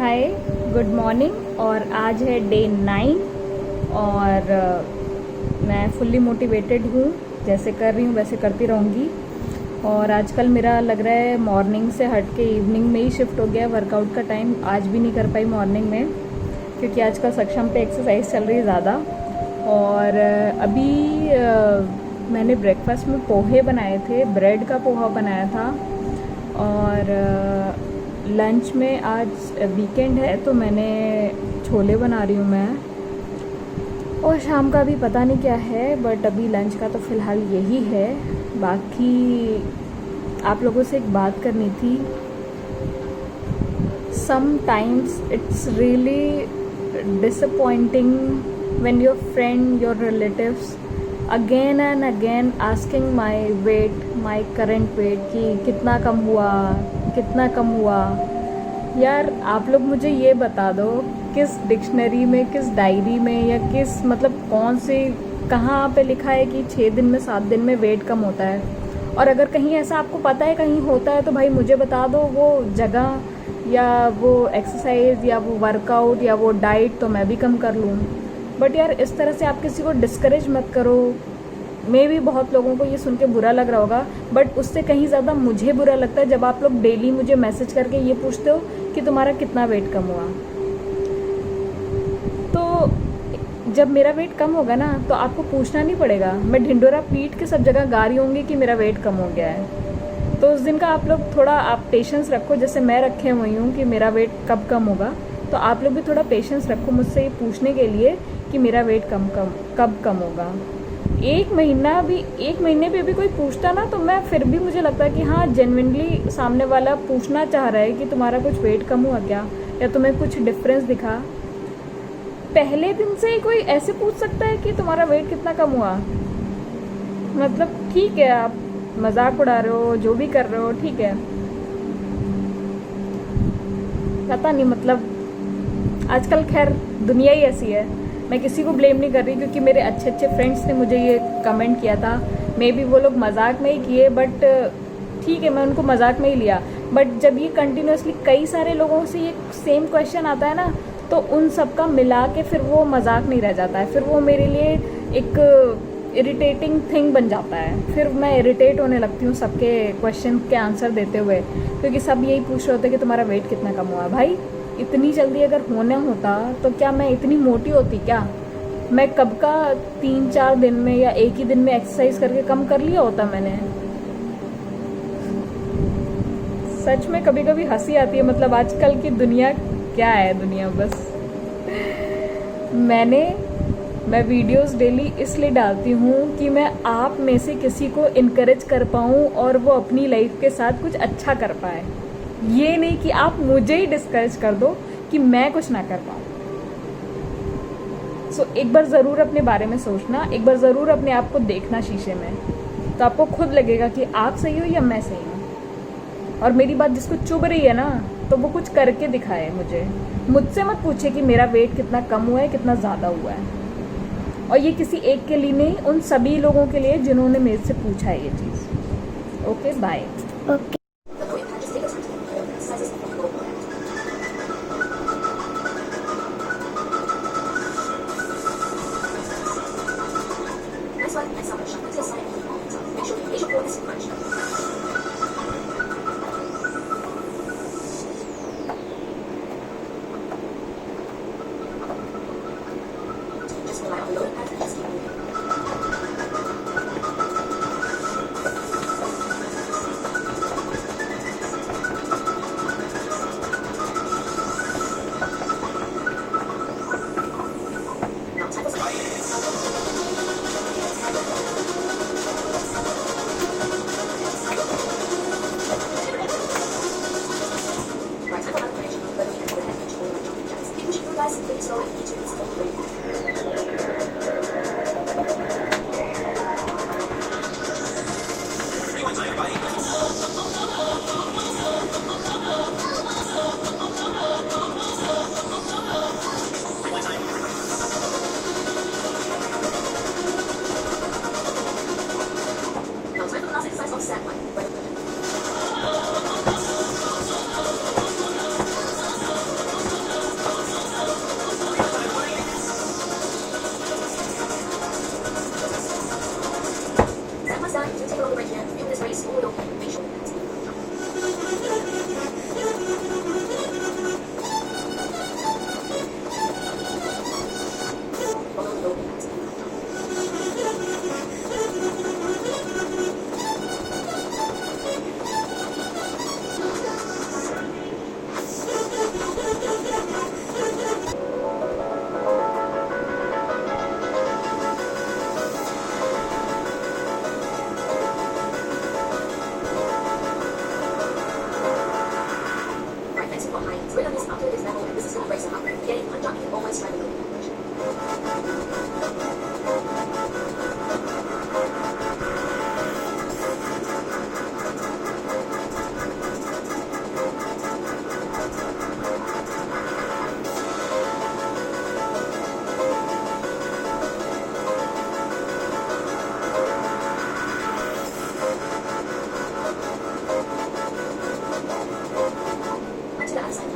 हाय, good morning. और आज है डे 9 और मैं फुल्ली मोटिवेटेड हूँ। जैसे कर रही हूँ वैसे करती रहूँगी। और आजकल मेरा लग रहा है मॉर्निंग से हट के इवनिंग में ही शिफ्ट हो गया वर्कआउट का टाइम। आज भी नहीं कर पाई मॉर्निंग में क्योंकि आजकल सक्षम पे एक्सरसाइज चल रही है ज़्यादा। और अभी मैंने ब्रेकफास्ट में पोहे बनाए थे, ब्रेड का पोहा बनाया था। और लंच में आज वीकेंड है तो मैंने छोले बना रही हूँ मैं। और शाम का भी पता नहीं क्या है, बट अभी लंच का तो फ़िलहाल यही है। बाकी आप लोगों से एक बात करनी थी। Sometimes it's really disappointing when your friend, your relatives again and again asking my weight, my current weight कि कितना कम हुआ, कितना कम हुआ। यार आप लोग मुझे ये बता दो किस डिक्शनरी में, किस डायरी में या किस कौन से कहाँ पे लिखा है कि 6 दिन में 7 दिन में वेट कम होता है। और अगर कहीं ऐसा आपको पता है कहीं होता है तो भाई मुझे बता दो वो जगह या वो एक्सरसाइज या वो वर्कआउट या वो डाइट, तो मैं भी कम कर लूँ। बट यार इस तरह से आप किसी को डिस्करेज मत करो। मे भी बहुत लोगों को ये सुन के बुरा लग रहा होगा, बट उससे कहीं ज़्यादा मुझे बुरा लगता है जब आप लोग डेली मुझे मैसेज करके ये पूछते हो कि तुम्हारा कितना वेट कम हुआ। तो जब मेरा वेट कम होगा ना तो आपको पूछना नहीं पड़ेगा, मैं ढिंडोरा पीट के सब जगह गा रही होंगी कि मेरा वेट कम हो गया है। तो उस दिन का आप लोग थोड़ा आप पेशेंस रखो, जैसे मैं रखे हुई हूँ कि मेरा वेट कब कम होगा। तो आप लोग भी थोड़ा पेशेंस रखो मुझसे ये पूछने के लिए कि मेरा वेट कब कम होगा। एक महीने पे भी कोई पूछता ना तो मैं फिर भी मुझे लगता है कि हाँ जेन्युइनली सामने वाला पूछना चाह रहा है कि तुम्हारा कुछ वेट कम हुआ क्या, या तुम्हें कुछ डिफरेंस दिखा। पहले दिन से ही कोई ऐसे पूछ सकता है कि तुम्हारा वेट कितना कम हुआ। ठीक है, आप मजाक उड़ा रहे हो, जो भी कर रहे हो ठीक है। पता नहीं, आजकल खैर दुनिया ही ऐसी है। मैं किसी को ब्लेम नहीं कर रही क्योंकि मेरे अच्छे अच्छे फ्रेंड्स ने मुझे ये कमेंट किया था। मे बी वो लोग मजाक में ही किए, बट ठीक है मैं उनको मजाक में ही लिया। बट जब ये कंटिन्यूसली कई सारे लोगों से ये सेम क्वेश्चन आता है ना, तो उन सब का मिला के फिर वो मजाक नहीं रह जाता है, फिर वो मेरे लिए एक इरिटेटिंग थिंग बन जाता है। फिर मैं इरिटेट होने लगती हूँ सबके क्वेश्चन के आंसर देते हुए, क्योंकि सब यही पूछ रहे होते कि तुम्हारा वेट कितना कम हुआ। भाई इतनी जल्दी अगर होना होता तो क्या मैं इतनी मोटी होती क्या? मैं कब का 3-4 दिन में या एक ही दिन में एक्सरसाइज करके कम कर लिया होता मैंने। सच में कभी कभी हंसी आती है, आजकल की दुनिया क्या है, दुनिया बस। मैं वीडियोस डेली इसलिए डालती हूँ कि मैं आप में से किसी को इनकरेज कर पाऊँ और वो अपनी लाइफ के साथ कुछ अच्छा कर पाए। ये नहीं कि आप मुझे ही डिस्करेज कर दो कि मैं कुछ ना कर पाऊँ। सो एक बार ज़रूर अपने बारे में सोचना, एक बार ज़रूर अपने आप को देखना शीशे में, तो आपको खुद लगेगा कि आप सही हो या मैं सही हूँ। और मेरी बात जिसको चुभ रही है ना, तो वो कुछ करके दिखाए मुझसे मत पूछे कि मेरा वेट कितना कम हुआ है, कितना ज़्यादा हुआ है। और ये किसी एक के लिए नहीं, उन सभी लोगों के लिए जिन्होंने मेरे से पूछा है ये चीज़। Okay bye. Okay.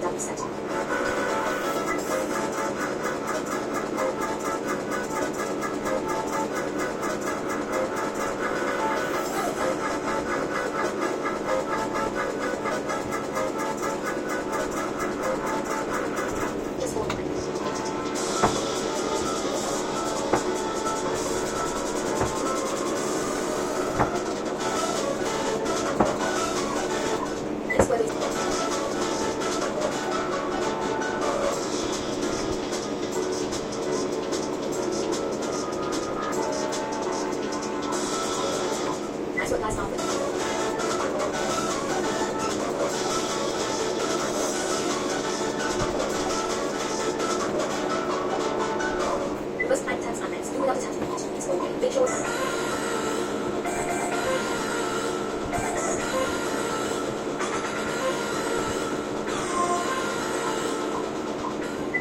double set. Just hold it. This way. Nice work, guys. Now reverse plank taps and legs. Do without attaching the knee. Slowly. Make sure.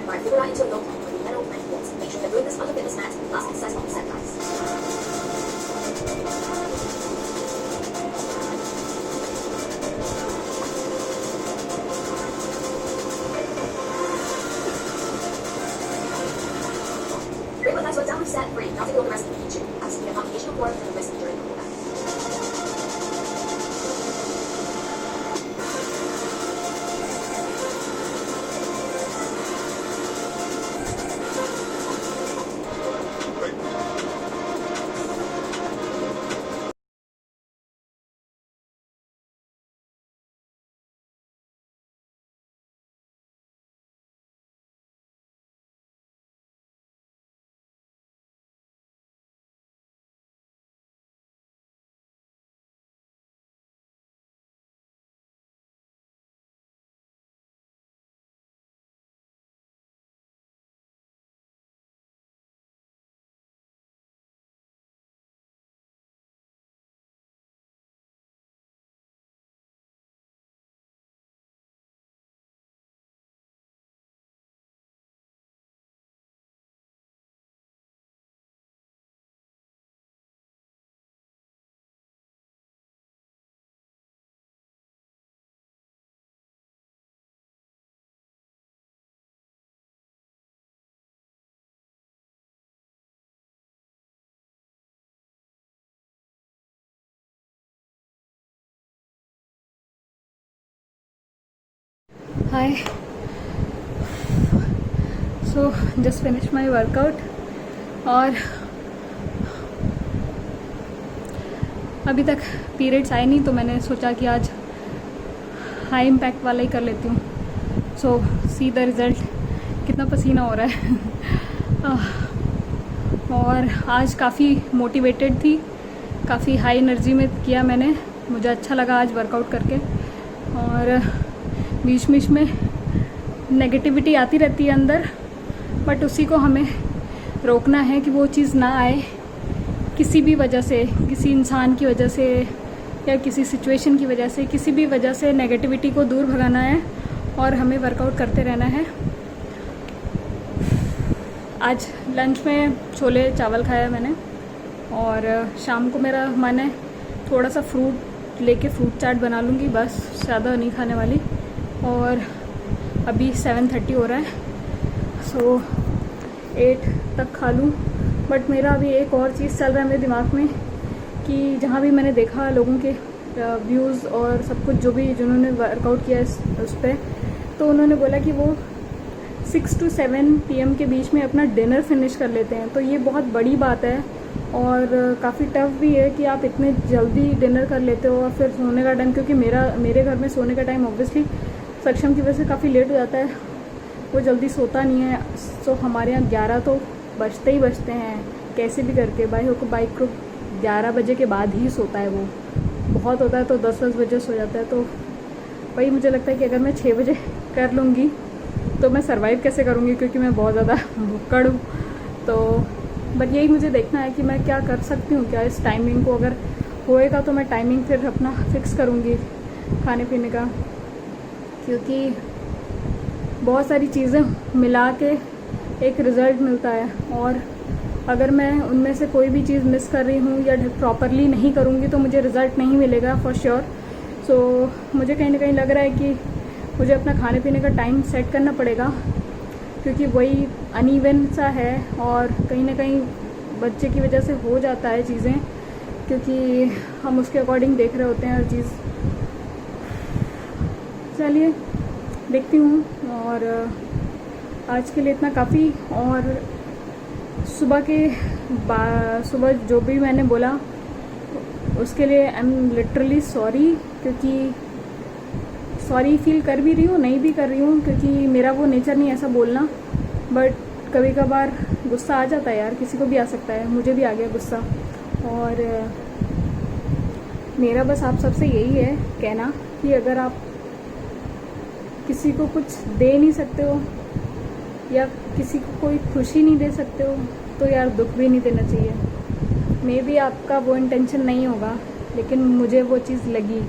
Right, figure out into a low plank with the metal plank walls. Make sure you're doing this on the fitness mat. Last exercise on the set, guys. Great work, guys. We're down with set 3. Now take on the rest of the each. As we have combination of work and the rest of during the pullback. Hi. So just finished my workout और अभी तक periods आए नहीं तो मैंने सोचा कि आज हाई इम्पैक्ट वाला ही कर लेती हूँ. सो सी द रिज़ल्ट. कितना पसीना हो रहा है. और आज काफ़ी मोटिवेटेड थी, काफ़ी हाई एनर्जी में किया मैंने. मुझे अच्छा लगा आज वर्कआउट करके. और बीच बीच में नेगेटिविटी आती रहती है अंदर, बट उसी को हमें रोकना है कि वो चीज़ ना आए किसी भी वजह से, किसी इंसान की वजह से या किसी सिचुएशन की वजह से, किसी भी वजह से नेगेटिविटी को दूर भगाना है और हमें वर्कआउट करते रहना है. आज लंच में छोले चावल खाया मैंने और शाम को मेरा मन है थोड़ा सा फ्रूट लेके फ्रूट चाट बना लूँगी, बस ज़्यादा नहीं खाने वाली. और अभी 7:30 हो रहा है, सो 8 तक खा लूँ. बट मेरा अभी एक और चीज़ चल रहा है मेरे दिमाग में कि जहाँ भी मैंने देखा लोगों के व्यूज़ और सब कुछ जो भी जिन्होंने वर्कआउट किया उस पर, तो उन्होंने बोला कि वो 6 to 7 PM के बीच में अपना डिनर फिनिश कर लेते हैं. तो ये बहुत बड़ी बात है और काफ़ी टफ भी है कि आप इतने जल्दी डिनर कर लेते हो और फिर सोने का टाइम, क्योंकि मेरे घर में सोने का टाइम ऑब्वियसली सक्षम की वजह से काफ़ी लेट हो जाता है, वो जल्दी सोता नहीं है. सो हमारे यहाँ 11 तो बजते ही बजते हैं कैसे भी करके. बाइक को 11 बजे के बाद ही सोता है, वो बहुत होता है तो 10 बजे सो जाता है. तो वही मुझे लगता है कि अगर मैं 6 बजे कर लूँगी तो मैं सर्वाइव कैसे करूँगी, क्योंकि मैं बहुत ज़्यादा भुक्कड़ हूँ. तो बट यही मुझे देखना है कि मैं क्या कर सकती हूँ, क्या इस टाइमिंग को अगर होएगा तो मैं टाइमिंग फिर अपना फिक्स करूँगी खाने पीने का, क्योंकि बहुत सारी चीज़ें मिला के एक रिज़ल्ट मिलता है. और अगर मैं उनमें से कोई भी चीज़ मिस कर रही हूँ या प्रॉपरली नहीं करूँगी तो मुझे रिज़ल्ट नहीं मिलेगा फॉर श्योर. सो मुझे कहीं ना कहीं लग रहा है कि मुझे अपना खाने पीने का टाइम सेट करना पड़ेगा, क्योंकि वही अनइवन सा है और कहीं ना कहीं बच्चे की वजह से हो जाता है चीज़ें, क्योंकि हम उसके अकॉर्डिंग देख रहे होते हैं हर चीज़। चलिए देखती हूँ, और आज के लिए इतना काफ़ी। और सुबह जो भी मैंने बोला उसके लिए आई एम लिटरली सॉरी, क्योंकि सॉरी फील कर भी रही हूँ, नहीं भी कर रही हूँ, क्योंकि मेरा वो नेचर नहीं ऐसा बोलना। बट कभी कभार गुस्सा आ जाता है यार, किसी को भी आ सकता है, मुझे भी आ गया गुस्सा। और मेरा बस आप सबसे यही है कहना कि अगर आप किसी को कुछ दे नहीं सकते हो या किसी को कोई खुशी नहीं दे सकते हो तो यार दुख भी नहीं देना चाहिए। मे बी आपका वो इंटेंशन नहीं होगा, लेकिन मुझे वो चीज़ लगी,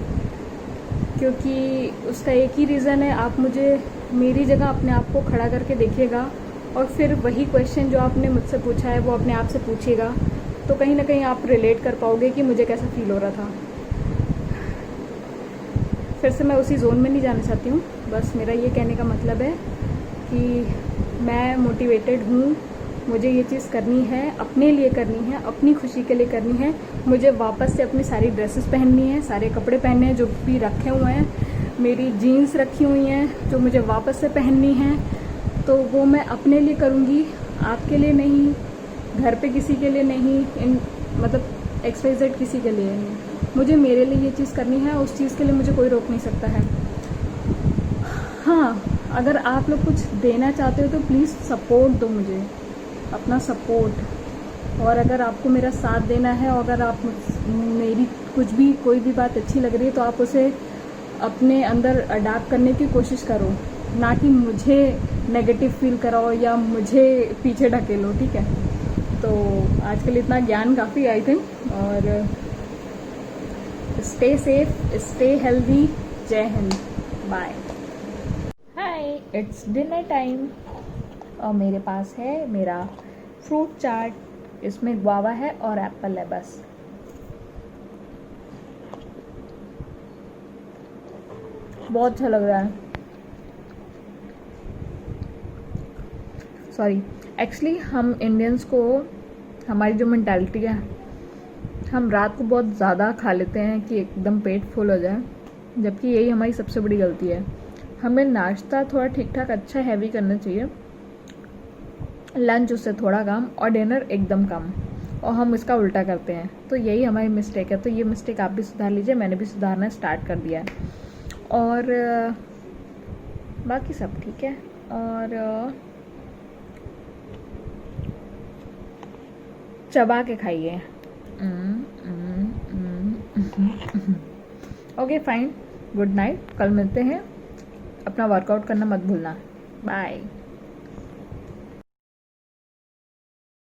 क्योंकि उसका एक ही रीज़न है, आप मुझे मेरी जगह अपने आप को खड़ा करके देखिएगा और फिर वही क्वेश्चन जो आपने मुझसे पूछा है वो अपने आप से पूछिएगा, तो कहीं ना कहीं आप रिलेट कर पाओगे कि मुझे कैसा फील हो रहा था। फिर से मैं उसी जोन में नहीं जाना चाहती हूँ। बस मेरा ये कहने का मतलब है कि मैं मोटिवेटेड हूँ, मुझे ये चीज़ करनी है, अपने लिए करनी है, अपनी खुशी के लिए करनी है। मुझे वापस से अपनी सारी ड्रेसेस पहननी है, सारे कपड़े पहनने हैं जो भी रखे हुए हैं, मेरी जीन्स रखी हुई हैं जो मुझे वापस से पहननी है, तो वो मैं अपने लिए करूँगी, आपके लिए नहीं, घर पे किसी के लिए नहीं, मतलब XYZ किसी के लिए नहीं, मुझे मेरे लिए ये चीज़ करनी है। उस चीज़ के लिए मुझे कोई रोक नहीं सकता है। हाँ, अगर आप लोग कुछ देना चाहते हो तो प्लीज़ सपोर्ट दो मुझे, अपना सपोर्ट। और अगर आपको मेरा साथ देना है और अगर आप मेरी कोई भी बात अच्छी लग रही है तो आप उसे अपने अंदर अडॉप्ट करने की कोशिश करो, ना कि मुझे नेगेटिव फील कराओ या मुझे पीछे ढकेलो, ठीक है। तो आज के लिए इतना ज्ञान काफ़ी आई थिंक। और स्टे सेफ, स्टे हेल्दी। जय Hind, bye. Hi, it's dinner time और मेरे पास है मेरा फ्रूट चाट, इसमें गुआवा है और एप्पल है बस। बहुत अच्छा लग रहा है। सॉरी, एक्चुअली हम इंडियंस को, हमारी जो मेंटालिटी है, हम रात को बहुत ज़्यादा खा लेते हैं कि एकदम पेट फुल हो जाए, जबकि यही हमारी सबसे बड़ी गलती है। हमें नाश्ता थोड़ा ठीक ठाक अच्छा हैवी करना चाहिए, लंच उससे थोड़ा कम और डिनर एकदम कम, और हम इसका उल्टा करते हैं। तो यही हमारी मिस्टेक है। तो ये मिस्टेक आप भी सुधार लीजिए, मैंने भी सुधारना स्टार्ट कर दिया है। और बाकी सब ठीक है। और चबा के खाइए। ओके फाइन, गुड नाइट, कल मिलते हैं। अपना वर्कआउट करना मत भूलना। बाय।